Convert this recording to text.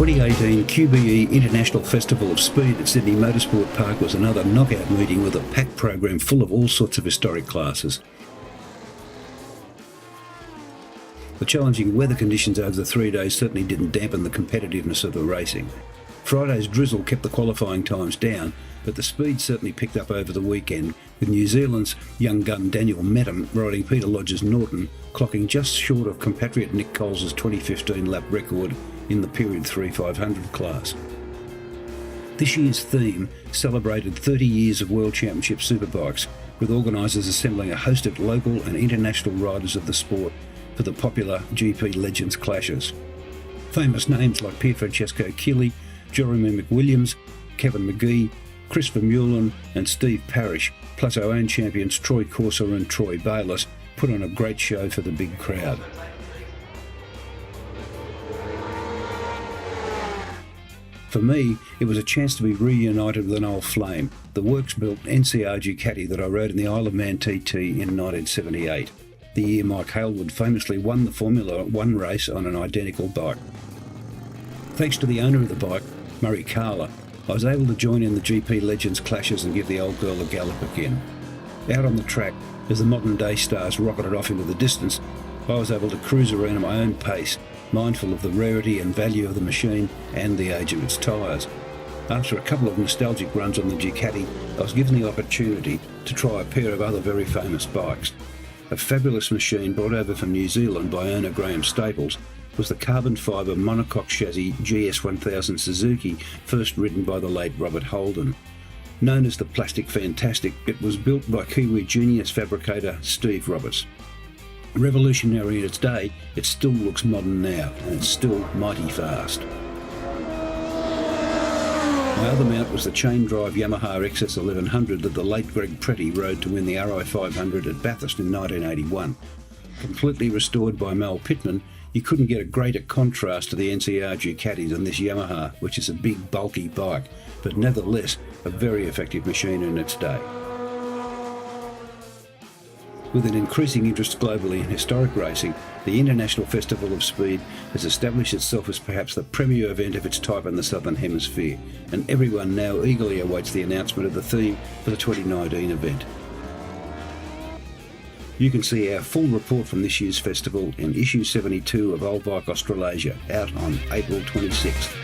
2018 QBE International Festival of Speed at Sydney Motorsport Park was another knockout meeting with a packed program full of all sorts of historic classes. The challenging weather conditions over the 3 days certainly didn't dampen the competitiveness of the racing. Friday's drizzle kept the qualifying times down, but the speed certainly picked up over the weekend, with New Zealand's young gun Daniel Mettam riding Peter Lodge's Norton, clocking just short of compatriot Nick Coles's 2015 lap record in the Period 3500 class. This year's theme celebrated 30 years of World Championship Superbikes, with organisers assembling a host of local and international riders of the sport for the popular GP Legends clashes. Famous names like Pierfrancesco Chili, Jeremy McWilliams, Kevin McGee, Chris Vermeulen and Steve Parrish, plus our own champions Troy Corser and Troy Bayliss, put on a great show for the big crowd. For me, it was a chance to be reunited with an old flame, the works-built NCR Ducati that I rode in the Isle of Man TT in 1978, the year Mike Hailwood famously won the Formula One race on an identical bike. Thanks to the owner of the bike, Murray Carler, I was able to join in the GP Legends clashes and give the old girl a gallop again. Out on the track, as the modern day stars rocketed off into the distance, I was able to cruise around at my own pace, mindful of the rarity and value of the machine and the age of its tyres. After a couple of nostalgic runs on the Ducati, I was given the opportunity to try a pair of other very famous bikes. A fabulous machine brought over from New Zealand by owner Graham Staples was the carbon fibre monocoque chassis GS1000 Suzuki, first ridden by the late Robert Holden. Known as the Plastic Fantastic, it was built by Kiwi genius fabricator Steve Roberts. Revolutionary in its day, it still looks modern now, and it's still mighty fast. My other mount was the chain-drive Yamaha XS1100 that the late Greg Pretty rode to win the RI 500 at Bathurst in 1981. Completely restored by Mel Pittman, you couldn't get a greater contrast to the NCR Ducatis than this Yamaha, which is a big, bulky bike, but nevertheless a very effective machine in its day. With an increasing interest globally in historic racing, the International Festival of Speed has established itself as perhaps the premier event of its type in the Southern Hemisphere, and everyone now eagerly awaits the announcement of the theme for the 2019 event. You can see our full report from this year's festival in issue 72 of Old Bike Australasia, out on April 26th.